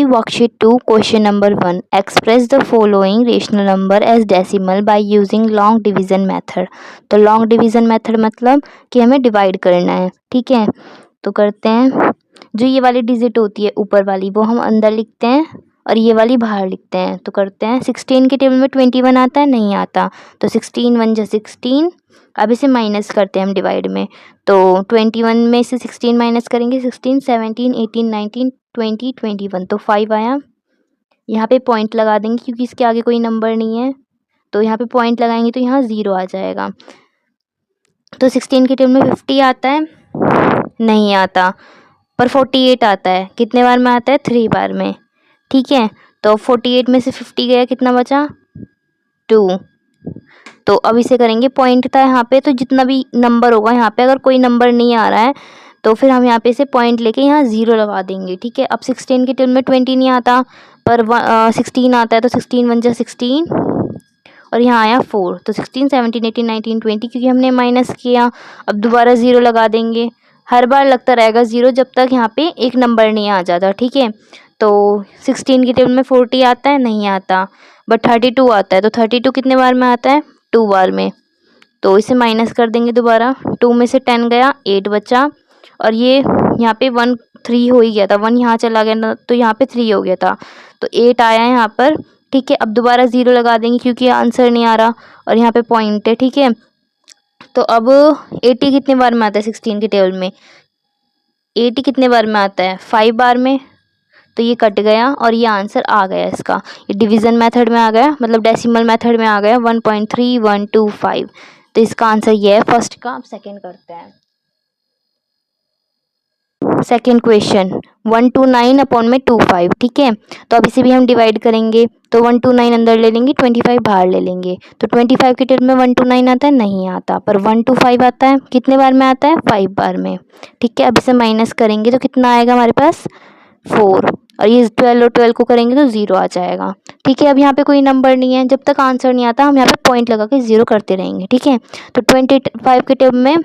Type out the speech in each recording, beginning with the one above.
C worksheet 2 question number 1 express the following rational number as decimal by using long division method. तो long division method मतलब कि हमें divide करना है, ठीक है। तो करते हैं, जो ये वाली डिजिट होती है ऊपर वाली वो हम अंदर लिखते हैं और ये वाली बाहर लिखते हैं। तो करते हैं, 16 के टेबल में 21 आता है, नहीं आता, तो 16 1 जा 16। अब इसे माइनस करते हैं हम डिवाइड में, तो 21 में से 16 माइनस करेंगे, 16 17 18 19 20 21, तो 5 आया। यहाँ पे पॉइंट लगा देंगे क्योंकि इसके आगे कोई नंबर नहीं है, तो यहाँ पे पॉइंट लगाएंगे तो यहाँ 0 आ जाएगा। तो 16 के टेबल में 50 आता है, नहीं आता, पर 48 आता है। कितने बार में आता है? 3 बार में, ठीक है। तो 48 में से 50 गया, कितना बचा? 2। तो अब इसे करेंगे, पॉइंट था यहाँ पे, तो जितना भी नंबर होगा यहाँ पे, अगर कोई नंबर नहीं आ रहा है तो फिर हम यहाँ पे से पॉइंट लेके यहाँ 0 लगा देंगे, ठीक है। अब 16 के टेबल में 20 नहीं आता, पर 16 आता है, तो 16 1 जा 16 और यहाँ आया 4, तो 16 17 18 19 20, क्योंकि हमने माइनस किया। अब दोबारा 0 लगा देंगे, हर बार लगता रहेगा 0 जब तक यहाँ पे एक नंबर नहीं आ जाता, ठीक है। तो 16 के टेबल में 40 आता है, नहीं आता, बट 32 आता है। तो 32 कितने बार में आता है? 2 बार में। तो इसे माइनस कर देंगे दोबारा, 2 में से 10 गया, 8 बचा, और ये यहाँ पे 1 3 हो ही गया था, 1 यहाँ चला गया ना, तो यहाँ पे 3 हो गया था, तो 8 आया यहाँ पर, ठीक है। अब दोबारा 0 लगा देंगे क्योंकि आंसर नहीं आ रहा और यहाँ पे पॉइंट है, ठीक है। तो अब 80 कितने बार में आता है 16 के टेबल में? 80 कितने बार में आता है? 5 बार में। तो ये कट गया और ये आंसर आ गया इसका, ये डिवीज़न मेथड में आ गया, मतलब डेसिमल मेथड में आ गया, 1.3125। तो इसका आंसर ये है फर्स्ट का। अब सेकंड करते हैं। सेकंड क्वेश्चन 129 अपॉन में 25, ठीक है। तो अब इसे भी हम डिवाइड करेंगे, तो 129 अंदर ले लेंगे, 25 बाहर ले लेंगे। तो 25 के टेबल में 129 आता है, नहीं आता, पर 125 आता है। कितने बार में आता है? 5 बार में, ठीक है। अब इसे माइनस करेंगे तो कितना आएगा हमारे पास? 4, और ये 12 और 12 को करेंगे तो 0 आ जाएगा, ठीक है। अब यहाँ पे कोई नंबर नहीं है, जब तक आंसर नहीं आता हम यहाँ पे पॉइंट लगा के 0 करते रहेंगे, ठीक है। तो 25 के टेबल में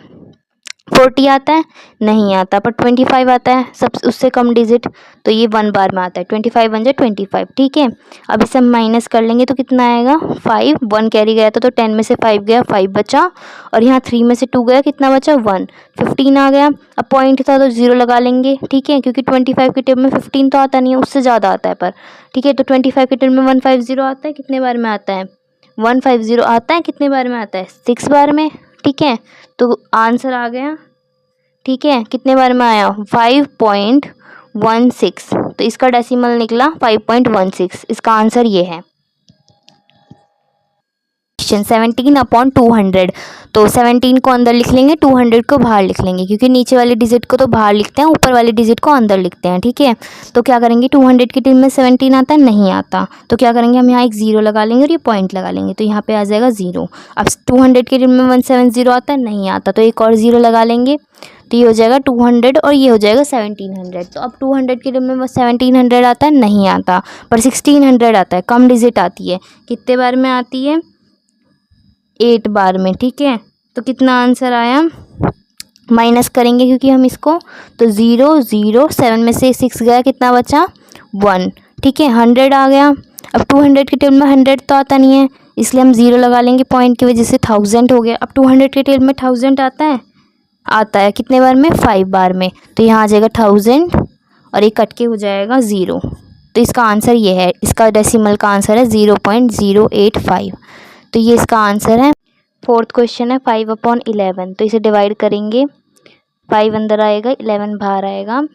40 आता है, नहीं आता, पर 25 आता है, सब उससे कम डिजिट, तो ये 1 बार में आता है। 25 1 जा 25, ठीक है। अब इसे हम माइनस कर लेंगे तो कितना आएगा? 5, 1 कैरी गया था, तो 10 में से 5 गया, 5 बचा, और यहाँ 3 में से 2 गया, कितना बचा? 1, 15 आ गया। अब पॉइंट था तो 0 लगा लेंगे, ठीक है, क्योंकि 25 के टेबल में 15 तो आता नहीं है, उससे ज़्यादा आता है पर, ठीक है। तो 25 के टेबल में 150 आता है, कितने बार में आता है? 150 आता है, कितने बार में आता है? 6 बार में, ठीक है। तो आंसर आ गया, ठीक है। कितने बार में आया? 5.16। तो इसका डेसिमल निकला 5.16, इसका आंसर ये है। Question 17 upon 200। तो 17 को अंदर लिख लेंगे, 200 को बाहर लिख लेंगे, क्योंकि नीचे वाली डिजिट को तो बाहर लिखते हैं, ऊपर वाली डिजिट को अंदर लिखते हैं, ठीक है। तो क्या करेंगे, 200 के टेबल में 17 आता है, नहीं आता, तो क्या करेंगे, हम यहाँ एक 0 लगा लेंगे और ये पॉइंट लगा लेंगे, तो यहाँ पे आ जाएगा 0। अब 200 के टेबल में 170 आता है, नहीं आता, तो एक और 0 लगा लेंगे, तो ये हो जाएगा 200 और ये हो जाएगा 1700। तो अब 200 के टेबल में 1700 आता है, नहीं आता, पर 1600 आता है, कम डिजिट आती है, कितने बार में आती है? 8 बार में, ठीक है। तो कितना आंसर आया? माइनस करेंगे क्योंकि हम इसको, तो 0 0, 7 में से 6 गया, कितना बचा? 1, ठीक है। 100 आ गया। अब 200 के टेबल में 100 तो आता नहीं है, इसलिए हम 0 लगा लेंगे, पॉइंट की वजह से 1000 हो गया। अब 200 के टेबल में 1000 आता है, आता है, कितने बार में? 5 बार में, तो यहाँ आ जाएगा 1000 और ये कट के हो जाएगा 0। तो इसका आंसर ये है, इसका डेसिमल का आंसर है 0.085। तो ये इसका आंसर है। फोर्थ क्वेश्चन है 5/11। तो इसे डिवाइड करेंगे, 5 अंदर आएगा, 11 बाहर आएगा।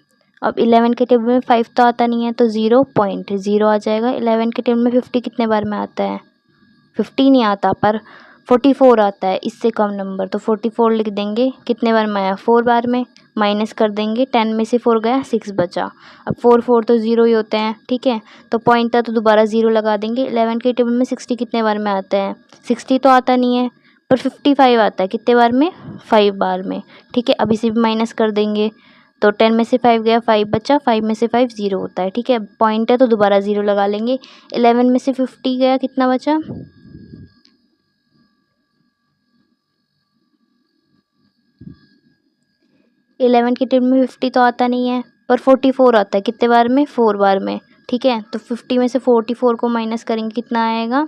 अब 11 के टेबल में 5 तो आता नहीं है, तो 0.0 आ जाएगा। 11 के टेबल में 50 कितने बार में आता है? 50 नहीं आता, पर 44 आता है, इससे कम नंबर, तो 44 लिख देंगे। कितने बार में आया? 4 बार में। माइनस कर देंगे, 10 में से 4 गया, 6 बचा। अब 4 4 तो 0 ही होते हैं, ठीक है। तो पॉइंट था तो दोबारा 0 लगा देंगे। 11 के टेबल में 60 कितने बार में आता है? 60 तो आता नहीं है, पर 55 आता है, कितने बार में? 5 बार में, ठीक है। अब इसे भी माइनस कर देंगे, तो 10 में से 5 गया, 5 बचा, 5 में से 5 0 होता है, ठीक है। पॉइंट है तो दोबारा 0 लगा लेंगे। 11 में से 50 गया, कितना बचा? 11 के टेबल में 50 तो आता नहीं है, पर 44 आता है, कितने बार में? 4 बार में। ठीक है। तो 50 में से 44 को माइनस करेंगे, कितना आएगा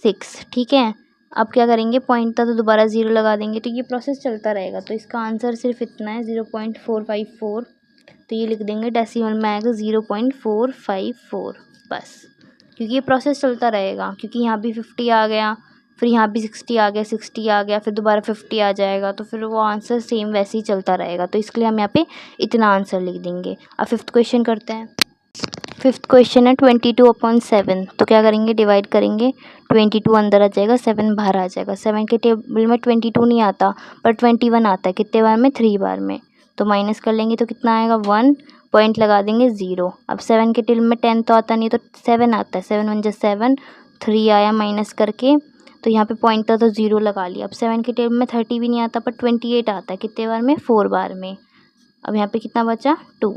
6, ठीक है। अब क्या करेंगे, पॉइंट था तो दोबारा 0 लगा देंगे, तो ये प्रोसेस चलता रहेगा। तो इसका आंसर सिर्फ इतना है 0.454, तो ये लिख देंगे डेसिमल में आएगा 0.454 बस, क्योंकि ये प्रोसेस चलता रहेगा। क्योंकि यहाँ भी 50 आ गया, फिर यहाँ भी 60 आ गया, 60 आ गया, फिर दोबारा 50 आ जाएगा, तो फिर वो आंसर सेम वैसे ही चलता रहेगा। तो इसके लिए हम यहाँ पे इतना आंसर लिख देंगे। अब 5th क्वेश्चन करते हैं। 5th क्वेश्चन है 22/7। तो क्या करेंगे, डिवाइड करेंगे, 22 अंदर आ जाएगा, 7 बाहर आ जाएगा। 7 के टेबल में 22 नहीं आता, पर 21 आता है। कितने बार में, 3 बार में। तो माइनस कर लेंगे तो कितना आएगा 1, पॉइंट लगा देंगे 0। अब 7 के टेबल में 10 तो आता नहीं, तो 7 आता है। 7 1 जा 7, 3 आया माइनस करके, तो यहाँ पे पॉइंट था तो 0 लगा लिया। अब 7 के टेबल में 30 भी नहीं आता, पर 28 आता है। कितने बार में, 4 बार में। अब यहाँ पे कितना बचा, 2,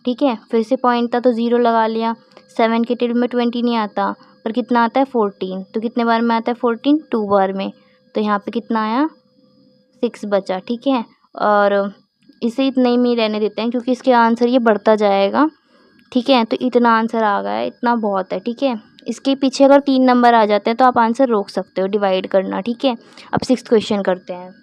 ठीक है। फिर से पॉइंट था तो 0 लगा लिया। 7 के टेबल में 20 नहीं आता, पर कितना आता है 14, तो कितने बार में आता है 14, 2 बार में। तो यहाँ पे कितना आया 6 बचा, ठीक है। और इसे इतने ही में रहने देते हैं, क्योंकि इसके आंसर ये बढ़ता जाएगा, ठीक है। तो इतना आंसर आ गया है, इतना बहुत है, ठीक है। इसके पीछे अगर 3 नंबर आ जाते हैं तो आप आंसर रोक सकते हो डिवाइड करना, ठीक है। अब 6th क्वेश्चन करते हैं।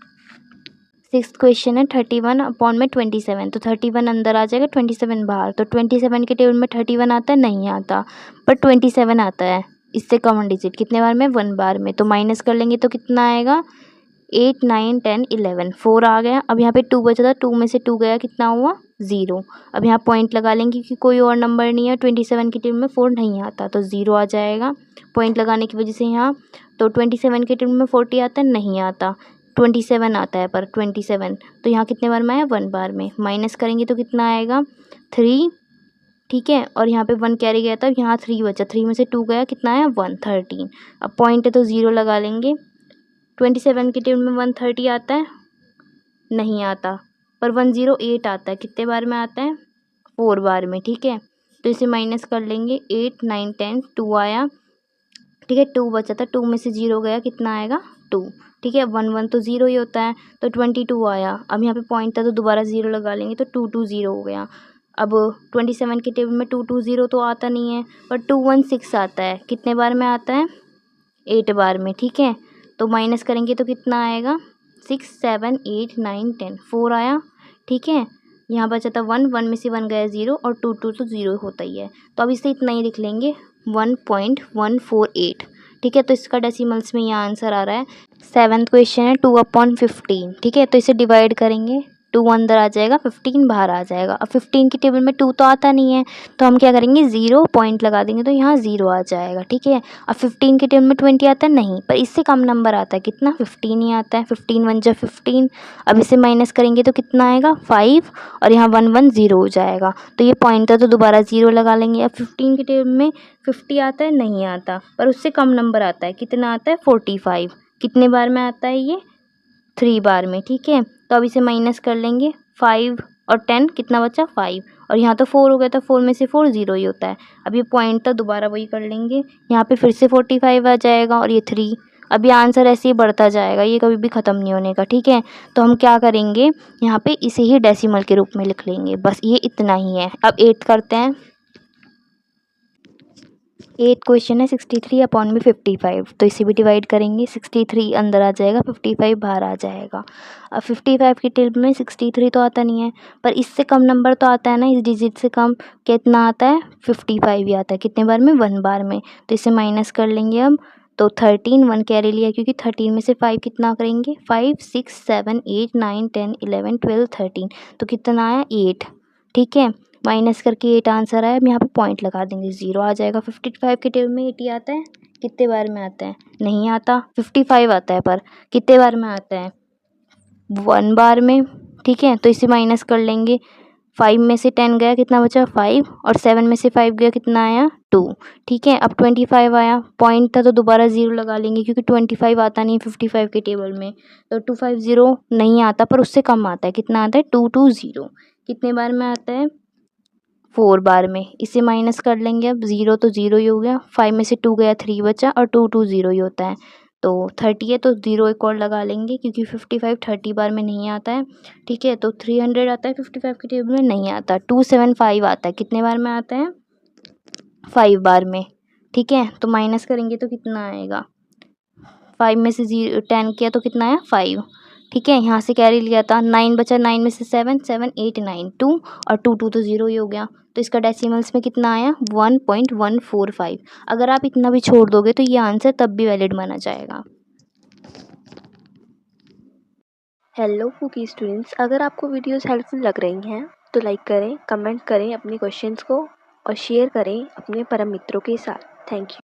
6th क्वेश्चन है 31/27। तो 31 अंदर आ जाएगा, 27 बाहर। तो 27 के टेबल में 31 आता है, नहीं आता, पर 27 आता है। इससे कॉमन डिजिट कितने बार में, 1 बार में। तो माइनस कर लेंगे तो कितना आएगा 8 9 10 11, 4 आ गया। अब यहाँ पे 2 बचा था, 2 में से 2 गया, कितना हुआ 0। अब यहाँ पॉइंट लगा लेंगे, क्योंकि कोई और नंबर नहीं है। 27 के टेबल में 4 नहीं आता, तो 0 आ जाएगा पॉइंट लगाने की वजह से यहाँ। तो 27 के टेबल में 40 आता है, नहीं आता। 27 आता है, पर 27, तो यहाँ कितने बार में आया, 1 बार में। माइनस करेंगे तो कितना आएगा 3, ठीक है। और यहाँ पे 1 कैरी गया था, यहाँ 3 बचा, 3 में से 2 गया, कितना आया 1, 13। अब पॉइंट है तो 0 लगा लेंगे। 27 के टेबल में 130 आता है, नहीं आता, पर 108 आता है। कितने बार में आता है, 4 बार में, ठीक है। तो इसे माइनस कर लेंगे, 8 9 10, 2 आया, ठीक है। 2 बचा था, 2 में से 0 गया, कितना आएगा 2, ठीक है। 1 1 तो 0 ही होता है, तो 22 आया। अब यहाँ पे पॉइंट था तो दोबारा 0 लगा लेंगे, तो 2 2 0 हो गया। अब 27 के टेबल में 2 2 0 तो आता नहीं है, पर 2 1 6 आता है। कितने बार में आता है, 8 बार में, ठीक है। तो माइनस करेंगे तो कितना आएगा 6 7 8 9 10, 4 आया, ठीक है। यहाँ बचा था 1, 1 में से 1 गया 0, और 2 2 तो 0 होता ही है। तो अब इसे इतना ही लिख लेंगे 1.148, ठीक है। तो इसका डेसिमल्स में यहाँ आंसर आ रहा है। 7th क्वेश्चन है 2/15, ठीक है। तो इसे डिवाइड करेंगे, 2 अंदर आ जाएगा, 15 बाहर आ जाएगा। अब 15 की टेबल में 2 तो आता नहीं है, तो हम क्या करेंगे 0 पॉइंट लगा देंगे, तो यहाँ 0 आ जाएगा, ठीक है। अब 15 के टेबल में 20 आता है, नहीं, पर इससे कम नंबर आता है। कितना, 15 ही आता है। 15 1 जा 15। अब इसे माइनस करेंगे तो कितना आएगा 5, और यहाँ 1 1 0 हो जाएगा। तो ये पॉइंट था तो दोबारा 0 लगा लेंगे। अब 15 के टेबल में 50 आता है, नहीं आता, पर उससे कम नंबर आता है। कितना आता है 45। कितने बार में आता है ये, 3 बार में, ठीक है। तो अब इसे माइनस कर लेंगे, 5 और 10 कितना बचा 5, और यहाँ तो 4 हो गया, तो 4 में से 4 0 ही होता है। अब ये पॉइंट था दोबारा वही कर लेंगे, यहाँ पे फिर से 45 आ जाएगा, और ये 3। अब ये आंसर ऐसे ही बढ़ता जाएगा, ये कभी भी ख़त्म नहीं होने का, ठीक है। तो हम क्या करेंगे, यहाँ पे इसे ही डेसिमल के रूप में लिख लेंगे, बस ये इतना ही है। अब 8 करते हैं। 8 क्वेश्चन है 63/55। तो इसे भी डिवाइड करेंगे, 63 अंदर आ जाएगा, 55 बाहर आ जाएगा। अब 55 की टेबल में 63 तो आता नहीं है, पर इससे कम नंबर तो आता है ना, इस डिजिट से कम। कितना आता है 55 ही आता है। कितने बार में, 1 बार में। तो इसे माइनस कर लेंगे अब, तो 13, 1 कैरी लिया, क्योंकि 13 में से 5 कितना करेंगे, 5 6 7 8 9 10 11 12 13, तो कितना आया 8, ठीक है। माइनस करके 8 आंसर आया। अब यहाँ पे पॉइंट लगा देंगे, 0 आ जाएगा। 55 के टेबल में 80 आता है, कितने बार में आता है, नहीं आता। 55 आता है, पर कितने बार में आता है, 1 बार में, ठीक है। तो इसे माइनस कर लेंगे, 5 में से 10 गया, कितना बचा 5, और 7 में से 5 गया, कितना आया 2, ठीक है। अब 25 आया, पॉइंट था तो दोबारा 0 लगा लेंगे, क्योंकि 25 आता नहीं 55 के टेबल में। तो 250 नहीं आता, पर उससे कम आता है। कितना आता है 220, कितने बार में आता है 4 बार में। इसे माइनस कर लेंगे, अब 0 तो 0 ही हो गया, 5 में से 2 गया, 3 बचा, और 2 2 0 ही होता है। तो 30 है, तो 0 एक और लगा लेंगे, क्योंकि 55 30 बार में नहीं आता है, ठीक है। तो 300 आता है 55 के टेबल में, नहीं आता। 275 आता है, कितने बार में आता है 5 बार में, ठीक है। तो माइनस करेंगे तो कितना आएगा, 5 में से 10 किया तो कितना आया 5, ठीक है। यहाँ से कैरी लिया था, 9 बचा, 9 में से 7 7 8 9 2 और 2 2 तो 0 ही हो गया। तो इसका डेसिमल्स में कितना आया 1.145। अगर आप इतना भी छोड़ दोगे तो ये आंसर तब भी वैलिड माना जाएगा। हेलो कुकी स्टूडेंट्स, अगर आपको वीडियोस हेल्पफुल लग रही हैं तो लाइक करें, कमेंट करें अपने क्वेश्चंस को और शेयर करें अपने परम मित्रों के साथ। Thank you.